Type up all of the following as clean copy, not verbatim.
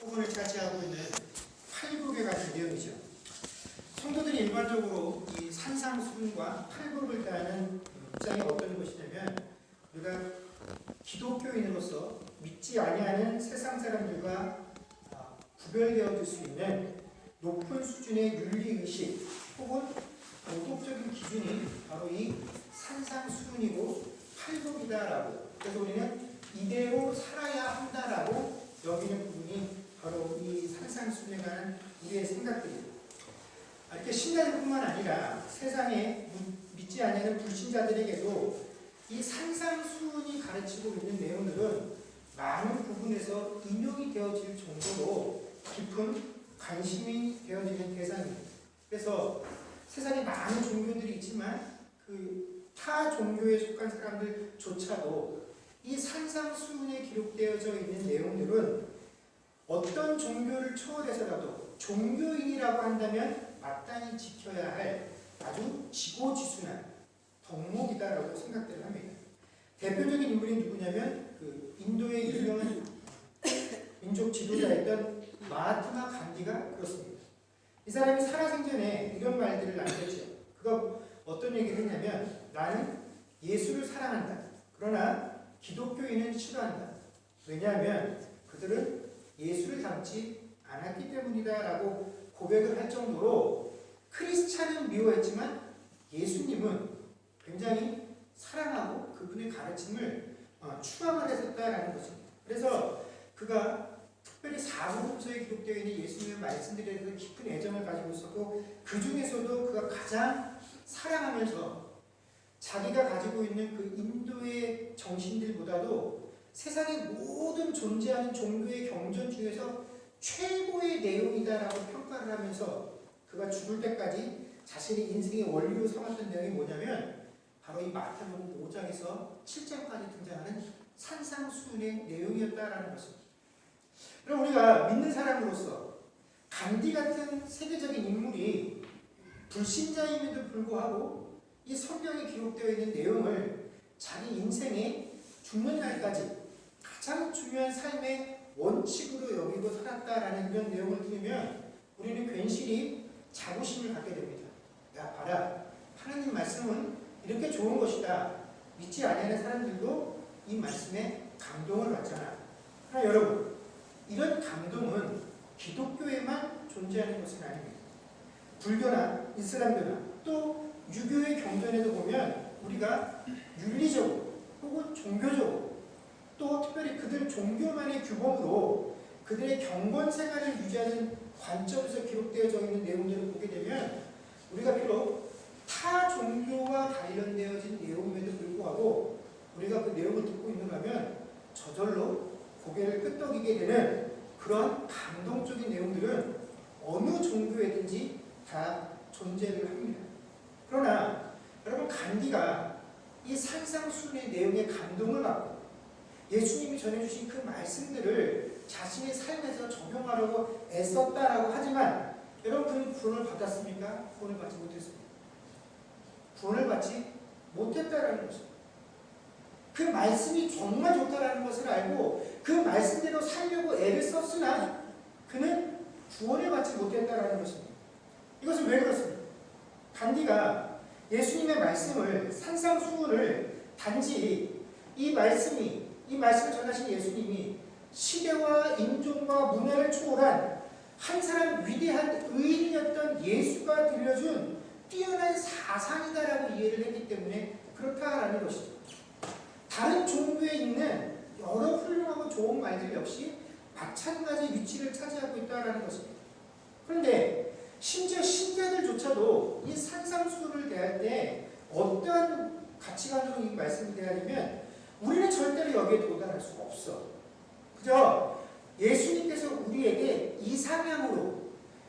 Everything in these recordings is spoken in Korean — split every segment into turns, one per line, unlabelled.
부분을 차지하고 있는 팔복에 관한 내용이죠. 성도들이 일반적으로 이 산상수훈과 팔복을 대하는 입장이 어떤 것이냐면, 우리가 기독교인으로서 믿지 아니하는 세상 사람들과 구별되어질 수 있는 높은 수준의 윤리의식 혹은 도덕적인 기준이 바로 이 산상수훈이고 팔복이다라고, 그래서 우리는 이대로 살아야 한다라고 여기는 부분이 바로 이 산상수훈에 관한 우리의 생각들이에요. 이렇게 신자들뿐만 아니라 세상에 믿지 않는 불신자들에게도 이 산상수훈이 가르치고 있는 내용들은 많은 부분에서 인용이 되어질 정도로 깊은 관심이 되어지는 대상입니다. 그래서 세상에 많은 종교들이 있지만 그 타 종교에 속한 사람들조차도 이 산상수훈에 기록되어져 있는 내용들은 어떤 종교를 초월해서라도 종교인이라고 한다면 마땅히 지켜야 할 아주 지고지순한 덕목이다라고 생각들을 합니다. 대표적인 인물이 누구냐면 그 인도의 유명한 민족 지도자였던 마하트마 간디가 그렇습니다. 이 사람이 살아생전에 이런 말들을 남겼죠. 그가 어떤 얘기를 했냐면, 나는 예수를 사랑한다. 그러나 기독교인은 싫어한다. 왜냐하면 그들은 예수를 닮지 않았기 때문이다 라고 고백을 할 정도로 크리스찬은 미워했지만 예수님은 굉장히 사랑하고 그분의 가르침을 추앙을 했었다라는 것입니다. 그래서 그가 특별히 사복음서에 기록되어 있는 예수님의 말씀들에 대해서 깊은 애정을 가지고 있었고, 그 중에서도 그가 가장 사랑하면서 자기가 가지고 있는 그 인도의 정신들보다도 세상의 모든 존재하는 종교의 경전 중에서 최고의 내용이다라고 평가를 하면서 그가 죽을 때까지 자신의 인생의 원리로 삼았던 내용이 뭐냐면, 바로 이 마태복음 5장에서 7장까지 등장하는 산상수훈의 내용이었다라는 것입니다. 그럼 우리가 믿는 사람으로서 간디 같은 세계적인 인물이 불신자임에도 불구하고 이 성경에 기록되어 있는 내용을 자기 인생의 죽는 날까지 가장 중요한 삶의 원칙으로 여기고 살았다라는 이런 내용을 들으면 우리는 괜시리 자부심을 갖게 됩니다. 야, 봐라, 하나님 말씀은 이렇게 좋은 것이다. 믿지 아니하는 사람들도 이 말씀에 감동을 받잖아. 그러나 여러분, 이런 감동은 기독교에만 존재하는 것은 아닙니다. 불교나 이슬람교나 또 유교의 경전에도 보면 우리가 윤리적으로 혹은 종교적으로 또 특별히 그들 종교만의 규범으로 그들의 경건 생활을 유지하는 관점에서 기록되어져 있는 내용들을 보게 되면, 우리가 비록 타 종교와 관련되어진 내용임에도 불구하고 우리가 그 내용을 듣고 있는가면 저절로 고개를 끄덕이게 되는 그런 감동적인 내용들은 어느 종교에든지 다 존재를 합니다. 그러나 여러분, 간디가 이 산상수훈의 내용에 감동을 받고 예수님이 전해주신 그 말씀들을 자신의 삶에서 적용하려고 애썼다라고 하지만, 여러분, 그는 구원을 받았습니까? 구원을 받지 못했습니다. 구원을 받지 못했다라는 것입니다. 그 말씀이 정말 좋다라는 것을 알고 그 말씀대로 살려고 애를 썼으나 그는 구원을 받지 못했다라는 것입니다. 이것은 왜 그렇습니까? 간디가 예수님의 말씀을, 산상수훈을 단지 이 말씀을 전하신 예수님이 시대와 인종과 문화를 초월한 한 사람 위대한 의인이었던 예수가 들려준 뛰어난 사상이다라고 이해를 했기 때문에 그렇다라는 것이죠. 다른 종교에 있는 여러 훌륭하고 좋은 말들 역시 마찬가지 위치를 차지하고 있다는 것입니다. 그런데 심지어 신자들조차도 이 산상수훈을 대할 때 어떠한 가치관으로 이 말씀을 대하려면 우리는 절대로 여기에 도달할 수가 없어. 그저 예수님께서 우리에게 이상향으로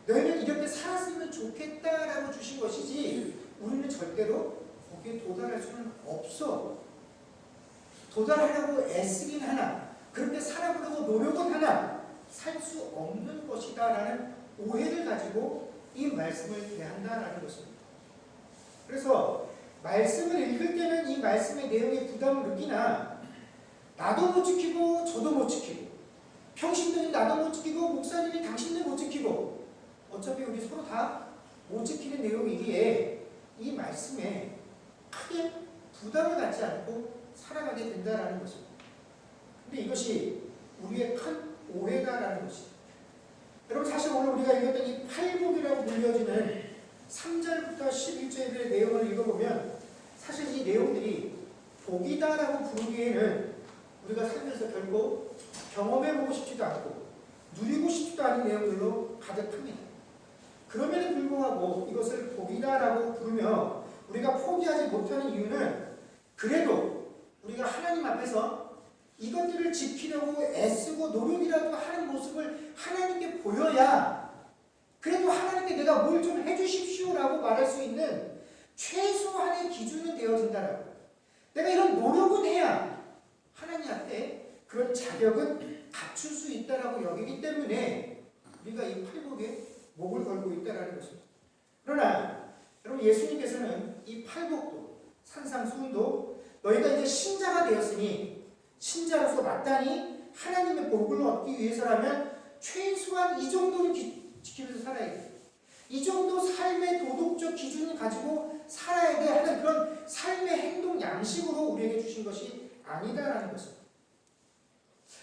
너희는 이렇게 살았으면 좋겠다라고 주신 것이지 우리는 절대로 거기에 도달할 수는 없어. 도달하려고 애쓰긴 하나, 그렇게 살아보려고 노력은 하나 살 수 없는 것이다라는 오해를 가지고 이 말씀을 대한다라는 것입니다. 그래서 말씀을 읽을 때는 이 말씀의 내용에 부담을 느끼나 나도 못 지키고 저도 못 지키고 평신도니 나도 못 지키고 목사님이 당신도 못 지키고 어차피 우리 서로 다 못 지키는 내용이기에 이 말씀에 크게 부담을 갖지 않고 살아가게 된다라는 것입니다. 근데 이것이 우리의 큰 오해다라는 것이죠. 여러분 사실 오늘 우리가 읽었던 이 팔복이라고 불려지는 3절부터 11절의 내용을 읽어보면 사실 이 내용들이 복이다라고 부르기에는 우리가 살면서 결코 경험해보고 싶지도 않고 누리고 싶지도 않은 내용들로 가득합니다. 그럼에도 불구하고 이것을 복이다라고 부르며 우리가 포기하지 못하는 이유는 그래도 우리가 하나님 앞에서 이것들을 지키려고 애쓰고 노력이라도 하는 모습을 하나님께 보여야 그래도 하나님께 내가 뭘 좀 해주십시오라고 말할 수 있는 최소한의 기준은 되어진다라고. 내가 이런 노력은 해야 하나님 앞에 그런 자격은 갖출 수 있다라고 여기기 때문에 우리가 이 팔복에 목을 걸고 있다라는 것입니다. 그러나 여러분 예수님께서는 이 팔복도 산상수훈도 너희가 이제 신자가 되었으니 신자로서 마땅히 하나님의 복을 얻기 위해서라면 최소한 이 정도는 지키면서 살아야 돼. 이 정도 삶의 도덕적 기준을 가지고 살아야 돼 하는 그런 삶의 행동 양식으로 우리에게 주신 것이 아니다라는 것입니다.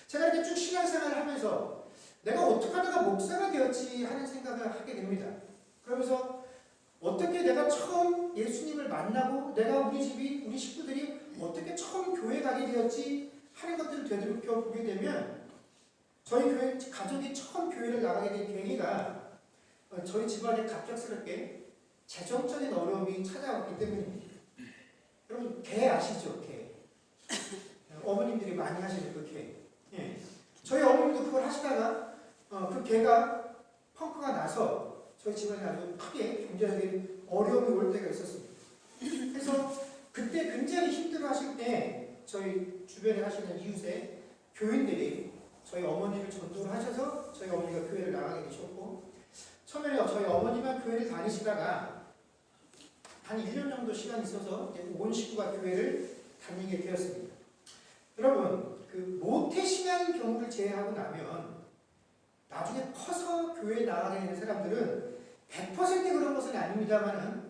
제가 이렇게 쭉 신앙생활을 하면서 내가 어떻게 하다가 목사가 되었지 하는 생각을 하게 됩니다. 그러면서 어떻게 내가 처음 예수님을 만나고 내가 우리 집이 우리 식구들이 어떻게 처음 교회 가게 되었지 하는 것들을 되돌이켜 보게 되면 저희 교회 가족이 처음 교회를 나가게 된 계기가 저희 집안에 갑작스럽게 재정적인 어려움이 찾아왔기 때문입니다. 여러분 개 아시죠? 개. 어머님들이 많이 하시는 그 개. 예. 저희 어머님도 그걸 하시다가 그 개가 펑크가 나서 저희 집안에 아주 크게 경제적인 어려움이 올 때가 있었습니다. 그래서 그때 굉장히 힘들어 하실 때 저희 주변에 하시는 이웃의 교인들이 저희 어머니를 전도를 하셔서 저희 어머니가 교회를 나가게 되셨고 처음에 저희 어머니가 교회를 다니시다가 한 1년 정도 시간이 있어서 온 식구가 교회를 다니게 되었습니다. 여러분 그 모태신앙인 경우를 제외하고 나면 나중에 커서 교회에 나가게 되는 사람들은 100% 그런 것은 아닙니다만은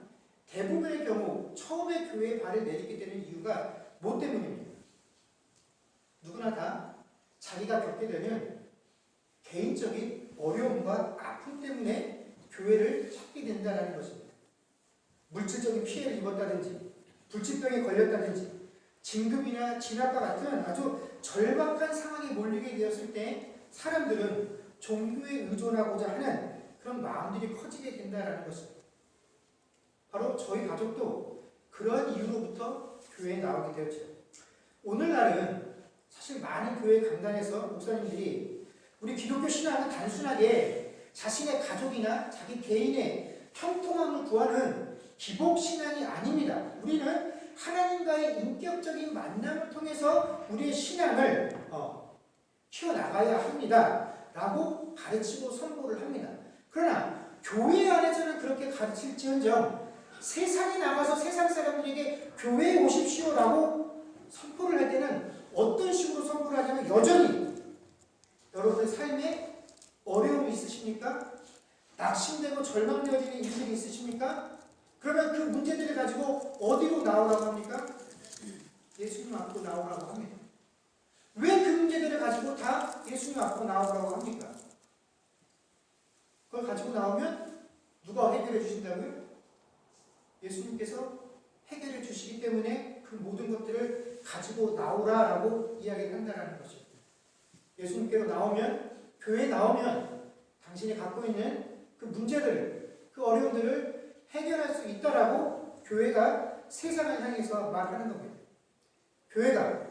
대부분의 경우 처음에 교회에 발을 내딛게 되는 이유가 뭐 때문입니다. 누구나 다 자기가 겪게 되는 개인적인 어려움과 아픔 때문에 교회를 찾게 된다는 것입니다. 물질적인 피해를 입었다든지 불치병에 걸렸다든지 진급이나 진학과 같은 아주 절박한 상황에 몰리게 되었을 때 사람들은 종교에 의존하고자 하는 그런 마음들이 커지게 된다는 것입니다. 바로 저희 가족도 그러한 이유로부터 교회에 나오게 되었죠. 오늘날은 사실 많은 교회 강단에서 목사님들이 우리 기독교 신앙은 단순하게 자신의 가족이나 자기 개인의 평통함을 구하는 기복신앙이 아닙니다. 우리는 하나님과의 인격적인 만남을 통해서 우리의 신앙을 키워나가야 합니다. 라고 가르치고 선포를 합니다. 그러나 교회 안에서는 그렇게 가르칠지언정 세상에 나가서 세상 사람들에게 교회에 오십시오 라고 선포를 할 때는 어떤 식으로 선포를 하냐면 여전히 여러분의 삶에 어려움이 있으십니까? 낙심되고 절망되어지는 일들이 있으십니까? 그러면 그 문제들을 가지고 어디로 나오라고 합니까? 예수님 앞으로 나오라고 합니다. 왜 그 문제들을 가지고 다 예수님 앞으로 나오라고 합니까? 그걸 가지고 나오면 누가 해결해 주신다고요? 예수님께서 해결해 주시기 때문에 그 모든 것들을 가지고 나오라라고 이야기를 한다는 것입니다. 예수님께로 나오면, 교회에 나오면 당신이 갖고 있는 그 문제들을, 그 어려움들을 해결할 수 있다라고 교회가 세상을 향해서 말하는 겁니다. 교회가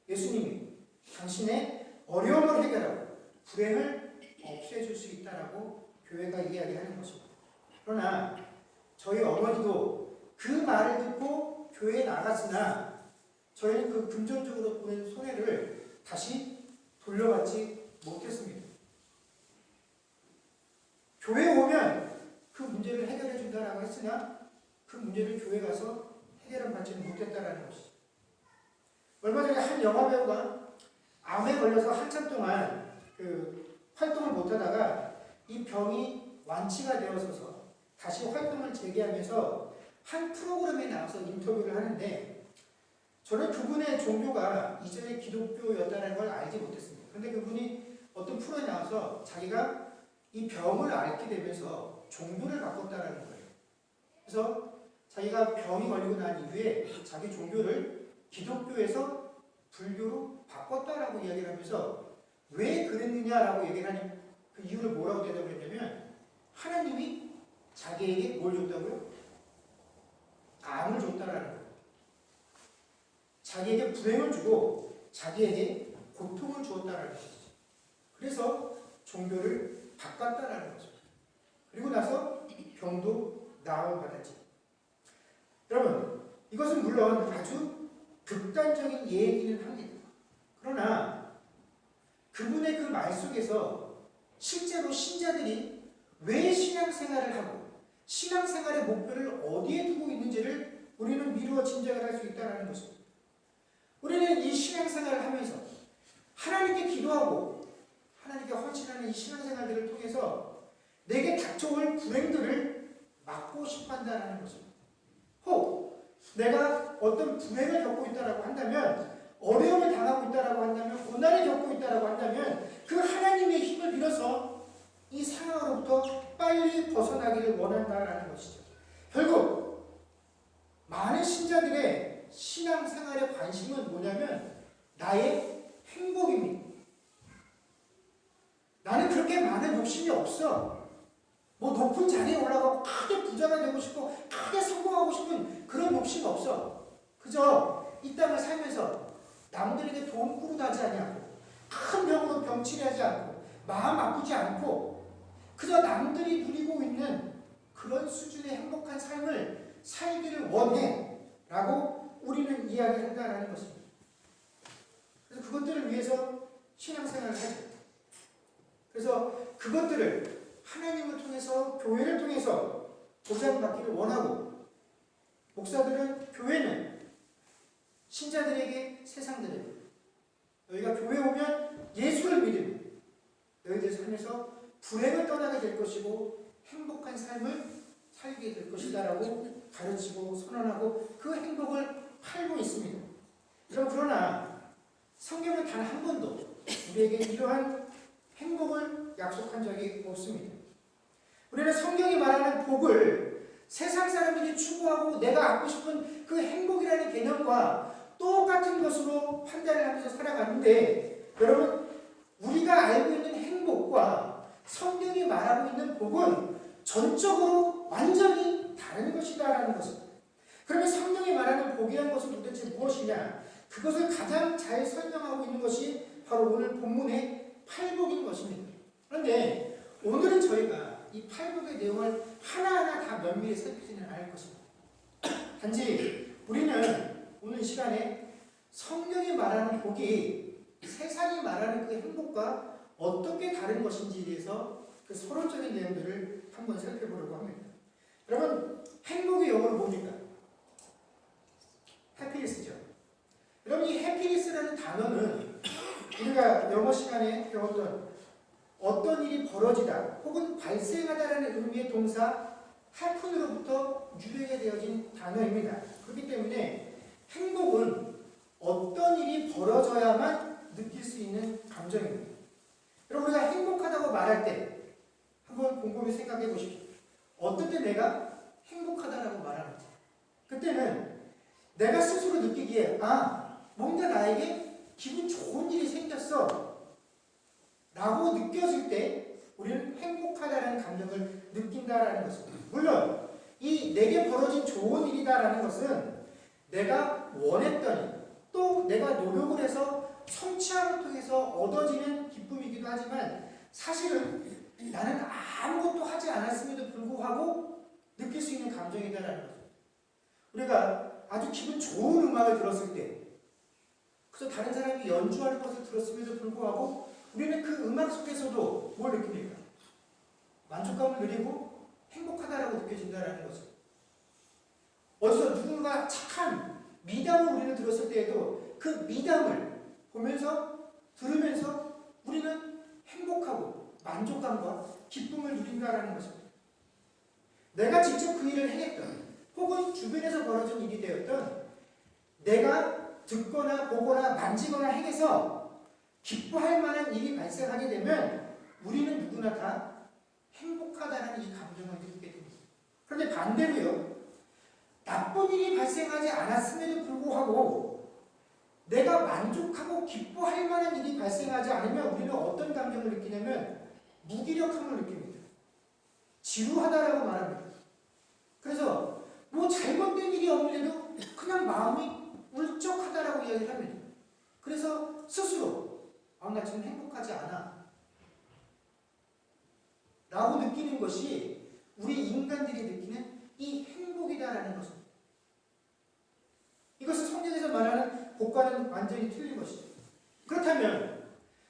예수님이 당신의 어려움을 해결하고 불행을 없애줄 수 있다라고 교회가 이야기하는 것입니다. 그러나 저희 어머니도 그 말을 듣고 교회에 나갔으나 저희는 그 금전적으로 보낸 손해를 다시 돌려받지 못했습니다. 교회에 오면 그 문제를 해결해 준다라고 했으나 그 문제를 교회 가서 해결을 받지는 못했다라는 것이죠. 얼마 전에 한 영화배우가 암에 걸려서 한참 동안 그 활동을 못하다가 이 병이 완치가 되어서서 다시 활동을 재개하면서 한 프로그램에 나와서 인터뷰를 하는데 저는 그분의 종교가 이전에 기독교였다는 걸 알지 못했습니다. 그런데 그분이 어떤 프로에 나와서 자기가 이 병을 앓게 되면서 종교를 바꿨다는 거예요. 그래서 자기가 병이 걸리고 난 이후에 자기 종교를 기독교에서 불교로 바꿨다라고 이야기를 하면서 왜 그랬느냐라고 얘기를 하니 그 이유를 뭐라고 대답을 했냐면 하나님이 자기에게 뭘 줬다고요? 암을 줬다라는 거예요. 자기에게 불행을 주고 자기에게 고통을 주었다라는 것이죠. 그래서 종교를 바꿨다라는 거죠. 그리고 나서 병도 나음을 받았지. 여러분, 이것은 물론 아주 극단적인 얘기는 합니다. 그러나 그분의 그 말 속에서 실제로 신자들이 왜 신앙생활을 하고 신앙생활의 목표를 어디에 두고 있는지를 우리는 미루어 짐작을 할 수 있다는 것입니다. 우리는 이 신앙생활을 하면서 하나님께 기도하고 하나님께 헌신하는 이 신앙생활들을 통해서 내게 닥쳐올 불행들을 막고 싶어 한다는 것입니다. 혹 내가 어떤 불행을 겪고 있다고 한다면 어려움을 당하고 있다고 한다면 고난을 겪고 있다고 한다면 그 하나님의 힘을 빌어서 이 상황으로부터 빨리 벗어나기를 원한다라는 것이죠. 결국 많은 신자들의 신앙생활의 관심은 뭐냐면 나의 행복입니다. 나는 그렇게 많은 욕심이 없어. 뭐 높은 자리에 올라가고 크게 부자가 되고 싶고 크게 성공하고 싶은 그런 욕심 없어. 그저 이 땅을 살면서 남들에게 돈 꾸르다지 않냐고 큰 병으로 병치레하지 않고 마음 아프지 않고 그저 남들이 누리고 있는 그런 수준의 행복한 삶을 살기를 원해 라고 우리는 이야기한다는 것입니다. 그래서 그것들을 위해서 신앙생활을 하죠. 그래서 그것들을 하나님을 통해서 교회를 통해서 보장받기를 원하고 목사들은 교회는 신자들에게 세상들에게 너희가 교회 오면 예수를 믿으면 너희들 삶에서 불행을 떠나게 될 것이고 행복한 삶을 살게 될 것이다 라고 가르치고 선언하고 그 행복을 팔고 있습니다. 그러나 성경은 단 한 번도 우리에게 이러한 행복을 약속한 적이 없습니다. 우리는 성경이 말하는 복을 세상 사람들이 추구하고 내가 갖고 싶은 그 행복이라는 개념과 똑같은 것으로 판단을 하면서 살아가는데 여러분 우리가 알고 있는 행복과 성경이 말하고 있는 복은 전적으로 완전히 다른 것이다라는 것입니다. 그러면 성경이 말하는 복이라는 것은 도대체 무엇이냐? 그것을 가장 잘 설명하고 있는 것이 바로 오늘 본문의 팔복인 것입니다. 그런데 오늘은 저희가 이 팔복의 내용을 하나하나 다 면밀히 살피지는 않을 것입니다. 단지 우리는 오늘 시간에 성경이 말하는 복이 세상이 말하는 그 행복과 어떻게 다른 것인지에 대해서 그 서론적인 내용들을 한번 살펴보려고 합니다. 여러분, 행복의 영어로 뭡니까? 해피니스죠. 여러분, 이 해피니스라는 단어는 우리가 영어 시간에 배웠던 어떤 일이 벌어지다 혹은 발생하다라는 의미의 동사 happen으로부터 유래가 되어진 단어입니다. 그렇기 때문에 행복은 어떤 일이 벌어져야만 느낄 수 있는 감정입니다. 여러분 우리가 행복하다고 말할 때 한번 곰곰이 생각해 보십시오. 어떤 때 내가 행복하다라고 말하는지. 그때는 내가 스스로 느끼기에 뭔가 나에게 기분 좋은 일이 생겼어 라고 느껴질 때 우리는 행복하다라는 감정을 느낀다라는 것입니다. 물론 이 내게 벌어진 좋은 일이다라는 것은 내가 원했던 일, 또 내가 노력을 해서 성취함을 통해서 얻어지는 기쁨이기도 하지만 사실은 나는 아무것도 하지 않았음에도 불구하고 느낄 수 있는 감정이다라는 거죠. 우리가 아주 기분 좋은 음악을 들었을 때 그래서 다른 사람이 연주하는 것을 들었음에도 불구하고 우리는 그 음악 속에서도 뭘 느낍니까? 만족감을 누리고 행복하다라고 느껴진다는 거죠. 어디서 누군가 착한 미담을 우리는 들었을 때에도 그 미담을 보면서 들으면서 우리는 만족감과 기쁨을 누린다라는 것입니다. 내가 직접 그 일을 해냈던 혹은 주변에서 벌어진 일이 되었던 내가 듣거나 보거나 만지거나 행해서 기뻐할 만한 일이 발생하게 되면 우리는 누구나 다 행복하다는 이 감정을 느끼게 됩니다. 그런데 반대로요. 나쁜 일이 발생하지 않았음에도 불구하고 내가 만족하고 기뻐할 만한 일이 발생하지 않으면 우리는 어떤 감정을 느끼냐면 무기력함을 느낍니다. 지루하다라고 말합니다. 그래서 뭐 잘못된 일이 없는데도 그냥 마음이 울적하다라고 이야기를 합니다. 그래서 스스로 나 지금 행복하지 않아 라고 느끼는 것이 우리 인간들이 느끼는 이 행복이다라는 것입니다. 이것은 성경에서 말하는 복과는 완전히 틀린 것이죠. 그렇다면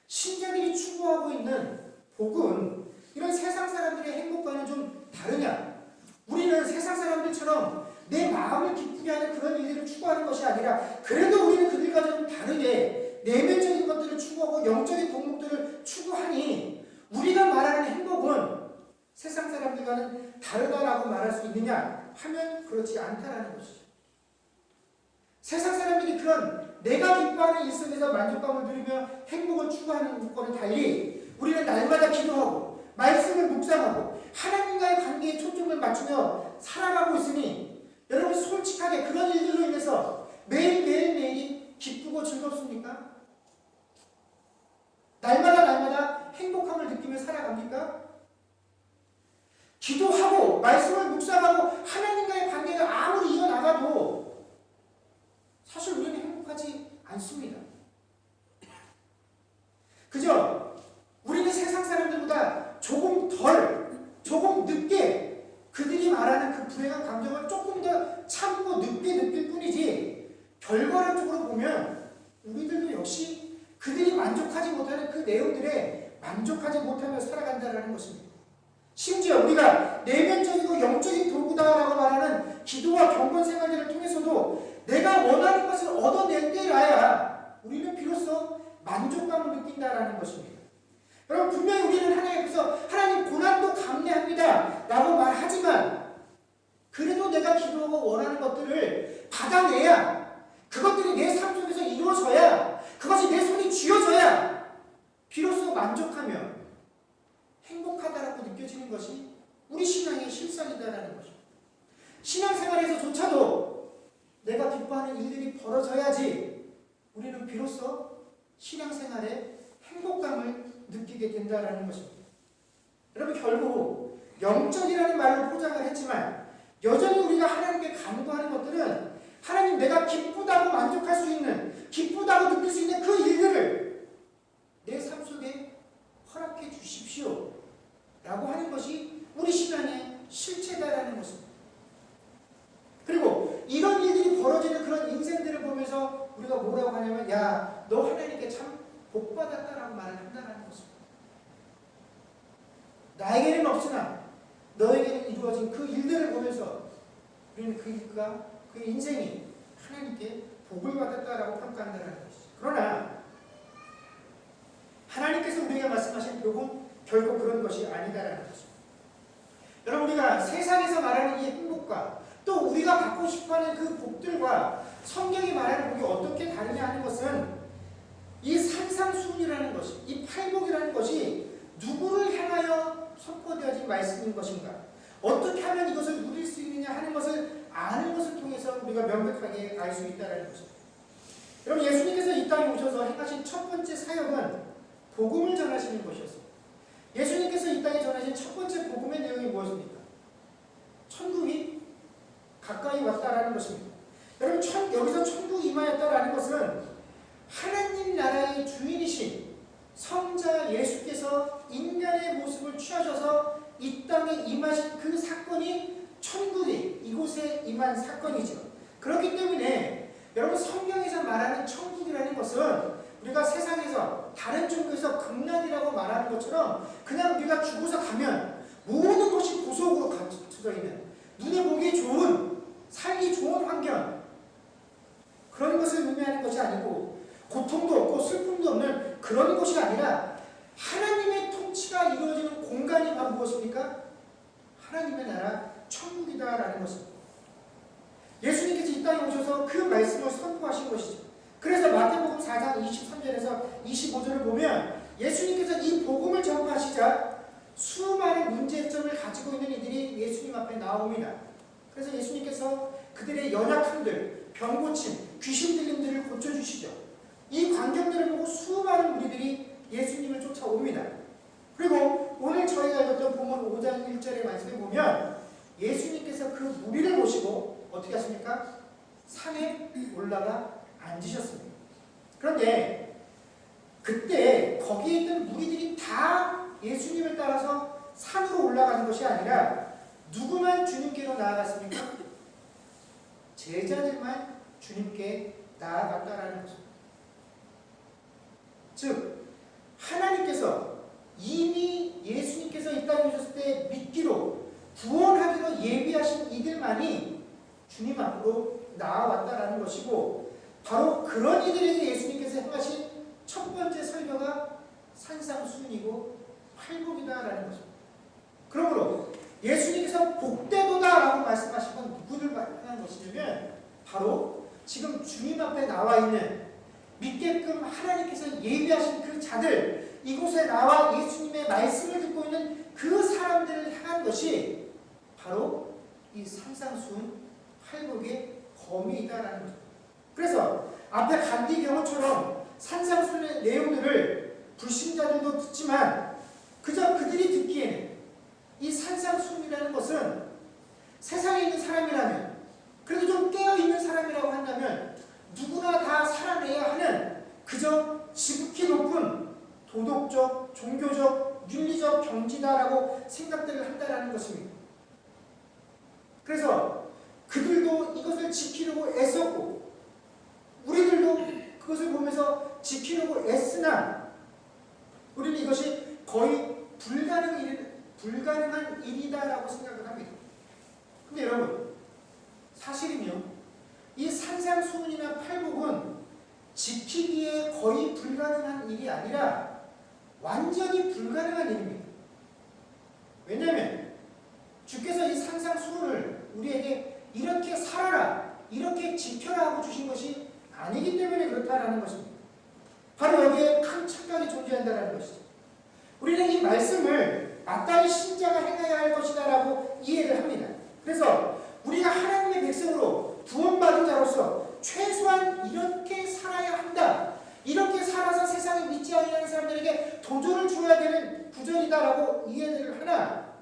신자들이 추구하고 있는 복은 이런 세상 사람들의 행복과는 좀 다르냐? 우리는 세상 사람들처럼 내 마음을 기쁘게 하는 그런 일들을 추구하는 것이 아니라 그래도 우리는 그들과 좀 다르게 내면적인 것들을 추구하고 영적인 덕목들을 추구하니 우리가 말하는 행복은 세상 사람들과는 다르다라고 말할 수 있느냐 하면 그렇지 않다라는 것이죠. 세상 사람들이 그런 내가 기뻐하는 일 속에서 만족감을 누리며 행복을 추구하는 것과는 달리 우리는 날마다 기도하고 말씀을 묵상하고 하나님과의 관계에 초점을 맞추며 살아가고 있으니 여러분 솔직하게 그런 일들로 인해서 매일이 기쁘고 즐겁습니까? 날마다 행복함을 느끼며 살아갑니까? 기도하고 말씀을 묵상하고 하나님과의 관계가 아무리 이어나가도 사실 우리는 행복하지 않습니다. 그저 우리는 세상 사람들보다 조금 늦게 그들이 말하는 그 불행한 감정을 조금 더 참고 늦게 느낄 뿐이지 결과론적으로 보면 우리들도 역시 그들이 만족하지 못하는 그 내용들에 만족하지 못하며 살아간다는 것입니다. 심지어 우리가 내면적이고 영적인 도구다라고 말하는 기도와 경건 생활들을 통해서도 내가 원하는 것을 얻어낼 때라야 우리는 비로소 만족감을 느낀다라는 것입니다. 여러분 분명히 우리는 하나님께서 하나님 고난도 감내합니다 라고 말하지만 그래도 내가 기도하고 원하는 것들을 받아내야 그것들이 내 삶 속에서 이루어져야 그것이 내 손이 쥐어져야 비로소 만족하며 행복하다라고 느껴지는 것이 우리 신앙의 실상이다라는 것입니다. 신앙생활에서조차도 내가 기뻐하는 일들이 벌어져야지 우리는 비로소 신앙생활에 행복감을 느끼게 된다라는 것입니다. 여러분 결국 영적이라는 말로 포장을 했지만 여전히 우리가 하나님께 간구하는 것들은 하나님 내가 기쁘다고 만족할 수 있는 기쁘다고 느낄 수 있는 그 일들을 내 삶 속에 허락해 주십시오 라고 하는 것이 우리 신앙의 실체다라는 것입니다. 그리고 이런 일들이 벌어지는 그런 인생들을 보면서 우리가 뭐라고 하냐면 야, 너 하나님께 참 복받았다라고 말을 한다는 것입니다. 나에게는 없으나 너에게는 이루어진 그 일들을 보면서 우리는 그 일과 그 인생이 하나님께 복을 받았다라고 평가한다는 것이죠. 그러나 하나님께서 우리에게 말씀하신 복은 결국 그런 것이 아니다라는 것입니다. 여러분 우리가 세상에서 말하는 이 행복과 또 우리가 갖고 싶어하는 그 복들과 성경이 말하는 복이 어떻게 다르냐 하는 것은 이 산상수훈이라는 것이 이 팔복이라는 것이 누구를 향하여 선포되어진 말씀인 것인가 어떻게 하면 이것을 누릴 수 있느냐 하는 것을 아는 것을 통해서 우리가 명백하게 알 수 있다는 것입니다. 여러분 예수님께서 이 땅에 오셔서 행하신 첫 번째 사역은 복음을 전하시는 것이었습니다. 예수님께서 이 땅에 전하신 첫 번째 복음의 내용이 무엇입니까? 천국이 가까이 왔다라는 것입니다. 여러분 여기서 천국이 임하였다라는 것은 하나님 나라의 주인이신 성자 예수께서 인간의 모습을 취하셔서 이 땅에 임하신 그 사건이 천국이 이곳에 임한 사건이죠. 그렇기 때문에 여러분 성경에서 말하는 천국이라는 것은 우리가 세상에서 다른 종교에서 극락이라고 말하는 것처럼 그냥 우리가 죽어서 가면 모든 것이 고속으로 갖춰져 있는 눈에 보기 좋은 살기 좋은 환경 그런 것을 의미하는 것이 아니고 고통도 없고 슬픔도 없는 그런 것이 아니라 하나님의 통치가 통치가 이루어지는 공간이 바로 무엇입니까? 하나님의 나라 천국이다라는 것입니다. 예수님께서 이 땅에 오셔서 그 말씀을 선포하신 것이죠. 그래서 마태복음 4장 23절에서 25절을 보면 예수님께서 이 복음을 전파하시자 수많은 문제점을 가지고 있는 이들이 예수님 앞에 나옵니다. 그래서 예수님께서 그들의 연약함들, 병고침, 귀신 들림들을 고쳐주시죠. 이 광경들을 보고 수많은 무리들이 예수님을 쫓아옵니다. 그리고 오늘 저희가 읽었던 본문 5장 1절의 말씀에 보면 예수님께서 그 무리를 모시고 어떻게 하십니까? 산에 올라가 앉으셨습니다. 그런데 그때 거기에 있던 무리들이 다 예수님을 따라서 산으로 올라가는 것이 아니라 누구만 주님께로 나아갔습니까? 제자들만 주님께 나아갔다라는 것입니다. 즉 하나님께서 이미 예수님께서 이 땅에 오셨을 때 믿기로 구원하기로 예비하신 이들만이 주님 앞으로 나아왔다라는 것이고, 바로 그런 이들에게 예수님께서 행하신 첫 번째 설교가 산상수훈이고 팔복이다라는 것입니다. 그러므로 예수님께서 복되도다라고 말씀하신 건 누구를 말하는 것이냐면 바로 지금 주님 앞에 나와 있는 믿게끔 하나님께서 예비하신 그 자들, 이곳에 나와 예수님의 말씀을 듣고 있는 그 사람들을 향한 것이 바로 이 산상수훈 팔복의 범위이다라는 거죠. 그래서 앞에 간디 경우처럼 산상수훈의 내용들을 불신자들도 듣지만 그저 그들이 듣기에는 이 산상수훈이라는 것은 세상에 있는 사람이라면, 그래도 좀 깨어있는 사람이라고 한다면 누구나 다 살아내야 하는 그저 지극히 높은 도덕적, 종교적, 윤리적 경지다라고 생각들을 한다라는 것입니다. 그래서 그들도 이것을 지키려고 애썼고 우리들도 그것을 보면서 지키려고 애쓰나 우리는 이것이 거의 불가능한 일이다라고 생각을 합니다. 근데 여러분, 사실은요, 이 산상수훈이나 팔복은 지키기에 거의 불가능한 일이 아니라 완전히 불가능한 일입니다. 왜냐하면 주께서 이 산상수훈을 우리에게 이렇게 살아라, 이렇게 지켜라 하고 주신 것이 아니기 때문에 그렇다라는 것입니다. 바로 여기에 큰 착각이 존재한다는 것이죠. 우리는 이 말씀을 마땅히 신자가 행해야 할 것이다라고 이해를 합니다. 그래서 우리가 하나님의 백성으로 구원받은 자로서 최소한 이렇게 살아야 한다, 이렇게 살아서 세상에 믿지 않는 사람들에게 도전을 줘야 되는 구절이다라고 이해를 하나,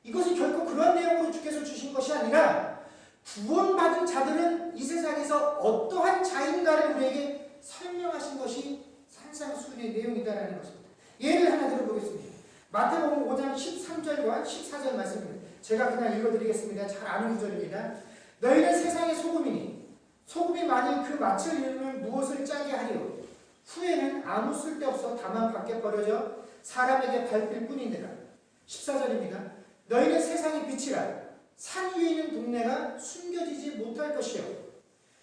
이것이 결코 그런 내용으로 주께서 주신 것이 아니라 구원받은 자들은 이 세상에서 어떠한 자인가를 우리에게 설명하신 것이 산상수훈의 내용이다라는 것입니다. 예를 하나 들어보겠습니다. 마태복음 5장 13절과 14절 말씀입니다. 제가 그냥 읽어드리겠습니다. 잘 아는 구절입니다. 너희는 세상의 소금이니 소금이 만일 그 맛을 잃으면 무엇을 짜게 하리요? 후에는 아무 쓸데없어 다만 밖에 버려져 사람에게 밟힐 뿐이니라. 14절입니다. 너희는 세상의 빛이라. 산 위에 있는 동네가 숨겨지지 못할 것이요.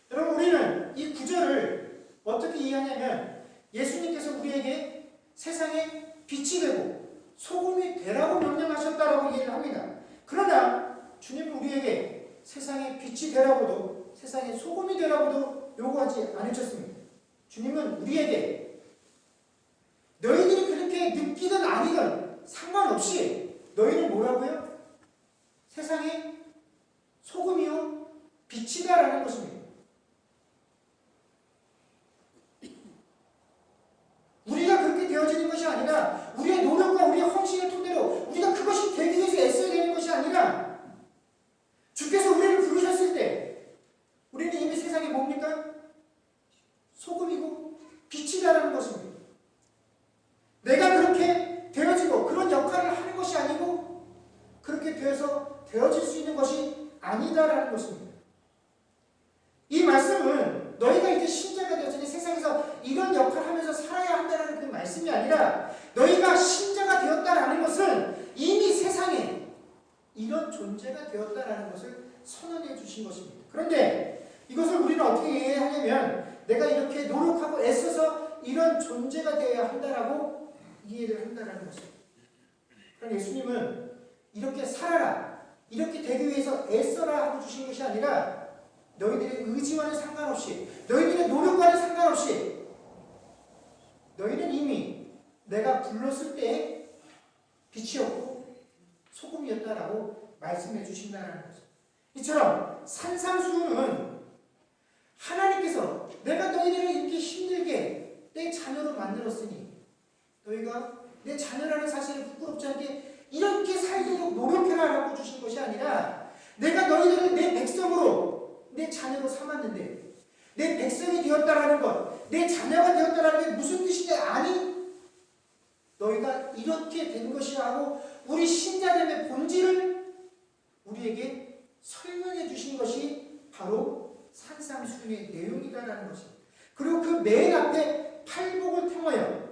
여러분, 우리는 이 구절을 어떻게 이해하냐면 예수님께서 우리에게 세상의 빛이 되고 소금이 되라고 명령하셨다라고 이해를 합니다. 그러나 주님은 우리에게 세상의 빛이 되라고도 세상의 소금이 되라고도 요구하지 않으셨습니다. 주님은 우리에게 너희들이 그렇게 느끼든 아니든 상관없이 너희는 뭐라고요? 세상의 소금이요 빛이다라는 것입니다. 우리가 그렇게 되어지는 것이 아니라 우리의 노력과 우리의 헌신의 토대로 우리가 그것이 되기 위해서 애써야 되는 것이 아니라 주께서 우리를 부르셨을 때 우리는 이미 세상에 뭡니까? 소금이고 빛이다라는 것입니다. 내가 그렇게 되어지고 그런 역할을 하는 것이 아니고 그렇게 되어질 수 있는 것이 아니다라는 것입니다. 이 말씀은 너희가 이제 신자가 되었으니 세상에서 이런 역할을 하면서 살아야 한다는 그 말씀이 아니라 너희가 신자가 되었다라는 것은 이미 세상에 이런 존재가 되었다라는 것을 선언해 주신 것입니다. 그런데 이것을 우리는 어떻게 이해하냐면 내가 이렇게 노력하고 애써서 이런 존재가 되어야 한다라고 이해를 한다라는 것입니다. 그럼 예수님은 이렇게 살아라, 이렇게 되기 위해서 애써라 하고 주신 것이 아니라 너희들의 의지와는 상관없이, 너희들의 노력과는 상관없이 너희는 이미 내가 불렀을 때 빛이었고 소금이었다라고 말씀해 주신다는 거죠. 이처럼 산상수훈은 하나님께서 내가 너희들을 이렇게 힘들게 내 자녀로 만들었으니 너희가 내 자녀라는 사실을 부끄럽지 않게 이렇게 살도록 노력해라라고 주신 것이 아니라 내가 너희들을 내 백성으로 내 자녀로 삼았는데 내 백성이 되었다라는 것, 내 자녀가 되었다라는 게 무슨 뜻이냐? 아니, 너희가 이렇게 된 것이라고 우리 신자됨의 본질을 우리에게 설명해 주신 것이 바로 산상수훈의 내용이다라는 것입니다. 그리고 그 맨 앞에 팔복을 통하여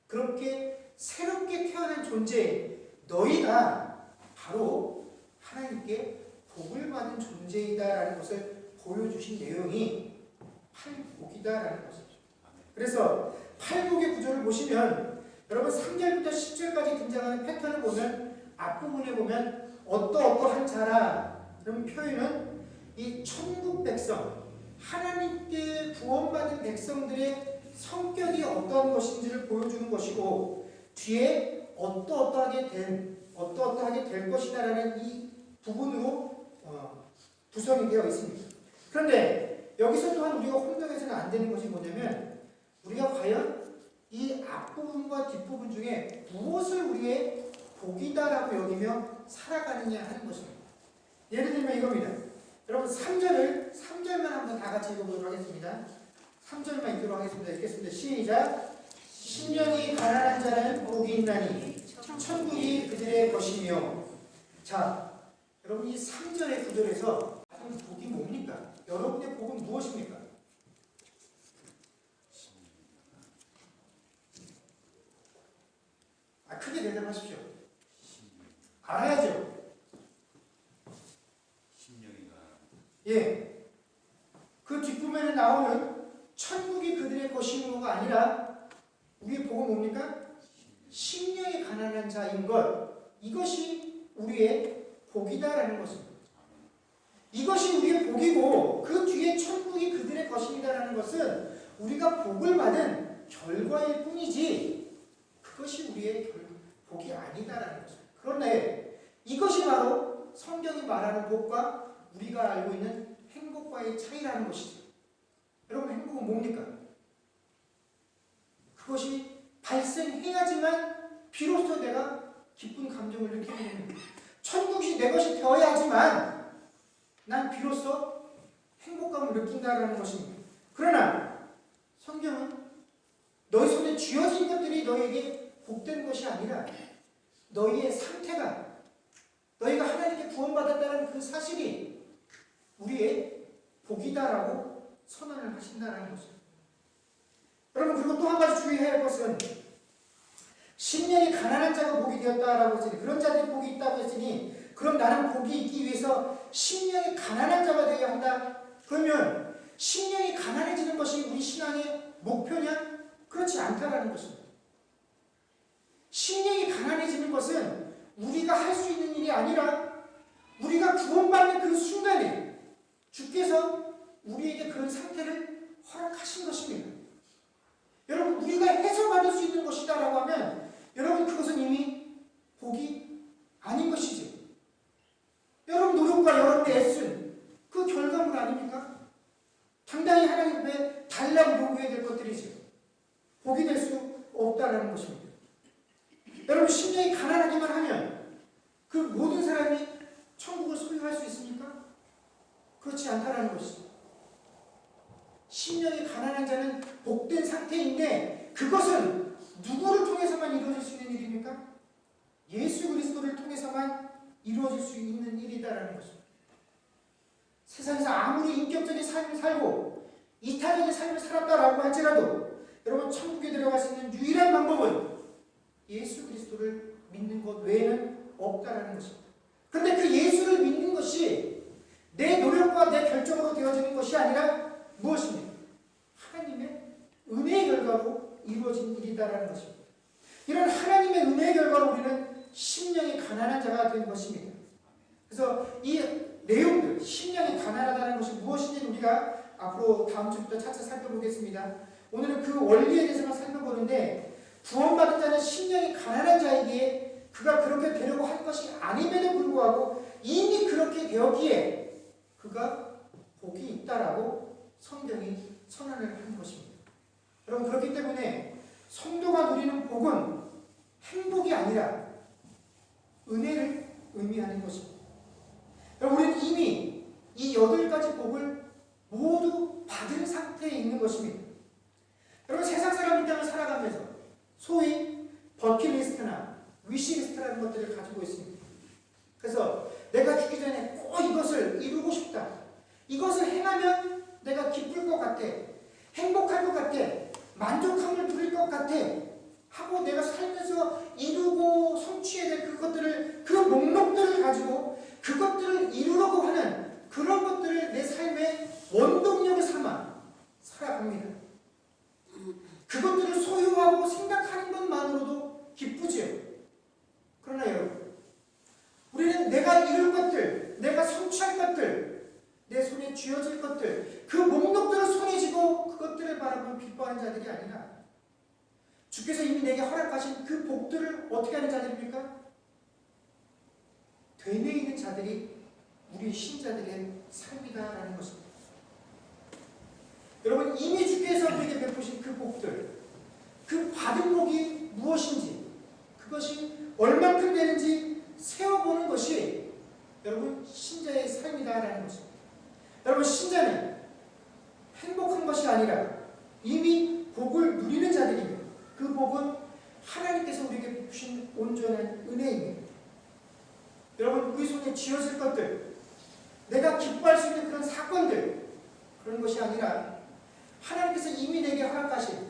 그렇게 새롭게 태어난 존재, 너희가 바로 하나님께 복을 받은 존재이다라는 것을 보여주신 내용이 팔복이다라는 것이죠. 그래서 팔복의 구조를 보시면 여러분 3절부터 10절까지 등장하는 패턴을 보면 앞부분에 보면 어떠한 자라 그런 표현은 이 천국 백성, 하나님께 구원받은 백성들의 성격이 어떠한 것인지를 보여주는 것이고 뒤에 어떠하게 될 것이다라는 이 부분으로 구성이 되어 있습니다. 그런데 여기서 또한 우리가 혼동해서는 안 되는 것이 뭐냐면 우리가 과연 이 앞부분과 뒷부분 중에 무엇을 우리의 복이다라고 여기며 살아가느냐 하는 것입니다. 예를 들면 이겁니다. 여러분 3절만 한번 다 같이 읽어보도록 하겠습니다. 3절만 읽도록 하겠습니다. 읽겠습니다. 시작. 심령이 가난한 자는 복이 있나니 천국이 그들의 것이며. 자, 여러분 이 3절의 구절에서 복이 뭡니까? 여러분의 복은 무엇입니까? 크게 대답하십시오. 알아야죠. 예. 그 뒷부분에 나오는 천국이 그들의 것이므로가 아니라 우리의 복은 뭡니까? 심령이 가난한 자인 것. 이것이 우리의 복이다라는 것입니다. 이것이 우리의 복이고 그 뒤에 천국이 그들의 것입니다라는 것은 우리가 복을 받은 결과일 뿐이지 그것이 우리의 복이 아니다라는 것입니다. 그런데 이것이 바로 성경이 말하는 복과 우리가 알고 있는 행복과의 차이라는 것이죠. 여러분 행복은 뭡니까? 그것이 발생해야지만 비로소 내가 기쁜 감정을 느끼는 겁니다. 천국이 내 것이 되어야지만 난 비로소 행복감을 느낀다라는 것입니다. 그러나 성경은 너희 손에 쥐어진 것들이 너희에게 복된 것이 아니라 너희의 상태가 너희가 하나님께 구원받았다는 그 사실이 우리의 복이다라고 선언을 하신다는 것입니다. 여러분 그리고 또 한 가지 주의해야 할 것은 심령이 가난한 자가 복이 되었다라고 했으니 그런 자들이 복이 있다고 했으니 그럼 나는 복이 있기 위해서 심령이 가난한 자가 되어야 한다. 그러면 심령이 가난해지는 것이 우리 신앙의 목표냐? 그렇지 않다라는 것입니다. 심령이 가난해지는 것은 우리가 할 수 있는 일이 아니라 우리가 구원받는 그 순간에 주께서 우리에게 그런 상태를 허락하신 것입니다. 여러분 우리가 해서받을 수 있는 것이다라고 하면 여러분 그것은 이미 복이 아닌 것이죠. 여러분 노력과 여러분의 애쓴 그 결과물 아닙니까? 당당히 하나님 앞에 달라고 요구해야 될 것들이죠. 복이 될 수 없다라는 것입니다. 여러분 심령이 가난하기만 하면 그 모든 사람이 천국을 소유할 수 있습니까? 그렇지 않다라는 것이죠. 심령이 가난한 자는 복된 상태인데 그것은 누구를 통해서만 이루어질 수 있는 일입니까? 예수 그리스도를 통해서만 이루어질 수 있는 일이다라는 것입니다. 세상에서 아무리 인격적인 삶을 살고 이타적인 삶을 살았다라고 할지라도 여러분 천국에 들어갈 수 있는 유일한 방법은 예수 그리스도를 믿는 것 외에는 없다라는 것입니다. 그런데 그 예수를 믿는 것이 내 노력과 내 결정으로 되어지는 것이 아니라 무엇입니까? 하나님의 은혜의 결과로 이루어진 일이다라는 것입니다. 이런 하나님의 은혜의 결과로 우리는 가난한 자가 된 것입니다. 그래서 이 내용들, 심령이 가난하다는 것이 무엇인지 우리가 앞으로 다음 주부터 차차 살펴보겠습니다. 오늘은 그 원리에 대해서만 살펴보는데, 구원받은 자는 심령이 가난한 자이기에 그가 그렇게 되려고 할 것이 아님에도 불구하고 이미 그렇게 되었기에 그가 복이 있다라고 성경이 선언을 한 것입니다. 여러분, 그렇기 때문에 성도가 누리는 복은 행복이 아니라 은혜를 의미하는 것입니다. 여러분, 우리는 이미 이 8가지 복을 모두 받은 상태에 있는 것입니다. 여러분, 세상 사람 땅을 살아가면서 소위 버킷리스트나 위시리스트라는 것들을 가지고 있습니다. 그래서 내가 죽기 전에 꼭 이것을 이루고 싶다. 이것을 행하면 내가 기쁠 것 같아. 행복할 것 같아. 만족함을 누릴 것 같아. 하고 내가 살면서 이루고 성취해야 될 그것들을, 그 목록들을 가지고 그것들을 이루려고 하는 그런 것들을 내 삶의 원동력을 삼아 살아갑니다. 그것들을 소유하고 생각하는 것만으로도 기쁘지요. 그러나 여러분, 우리는 내가 이룰 것들, 내가 성취할 것들, 내 손에 쥐어질 것들, 그 목록들을 손에 쥐고 그것들을 바라보며 기뻐하는 자들이 아니라 주께서 이미 내게 허락하신 그 복들을 어떻게 하는 자들입니까? 되뇌 있는 자들이 우리 신자들의 삶이다라는 것입니다. 여러분, 이미 주께서 우리에게 베푸신 그 복들, 그 받은 복이 무엇인지, 그것이 얼만큼 되는지 세워보는 것이 여러분 신자의 삶이다라는 것입니다. 여러분, 신자는 행복한 것이 아니라 이미 복을 누리는 자들입니다. 그 복은 하나님께서 우리에게 베푸신 온전한 은혜입니다. 여러분, 우리 손에 쥐어질 것들, 내가 기뻐할 수 있는 그런 사건들, 그런 것이 아니라 하나님께서 이미 내게 허락하신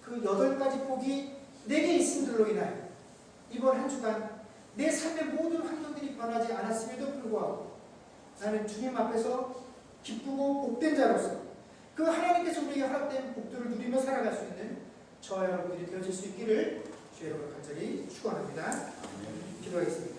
그 8가지 복이 내게 있음들로 인하여 이번 한 주간 내 삶의 모든 환경들이 변하지 않았음에도 불구하고 나는 주님 앞에서 기쁘고 복된 자로서 그 하나님께서 우리에게 허락된 복들을 누리며 살아갈 수 있는 저와 여러분들이 되어질 수 있기를 주의 이름으로 간절히 축원합니다. 기도하겠습니다.